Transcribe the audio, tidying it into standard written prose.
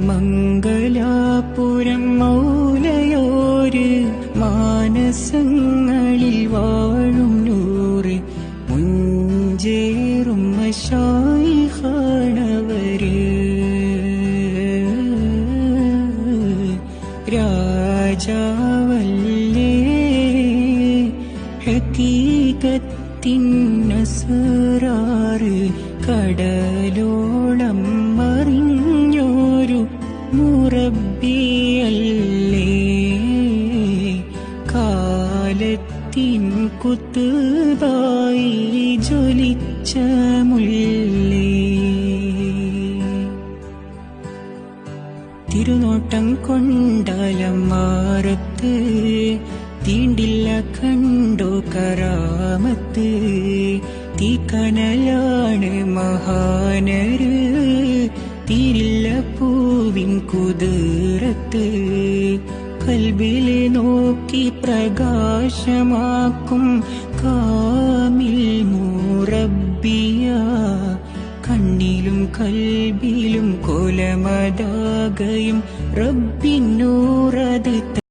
മംഗലാപുരം മൗലയോര് മാനസങ്ങളിൽ വാഴും നൂറ് മുഞ്ചേറും മശായിഖാണവര്. രാജാവല്ലേ ഹഖീഖത്തിൻ അസ്റാറ് കടലോളം മറിഞ്ഞോരു മുറബ്ബിയല്ലേ. കാലത്തിൻ കുത്തുബായി ജ്വലിച്ച മുല്ലേ. തിരുനോട്ടം കൊണ്ടാലമാറത്ത് തീണ്ടില്ല കണ്ടോ കറാമത്ത്. തീക്കനലാണ് മഹാനര് തീരില്ല പൂവിൻ കുതിരത്ത്. കൽബിലെ നോക്കി പ്രകാശമാക്കും കാമിൽ മുറബ്ബിയ. കണ്ണിലും കൽബിലും കോലമതാകയും റബ്ബിൻ നൂറത്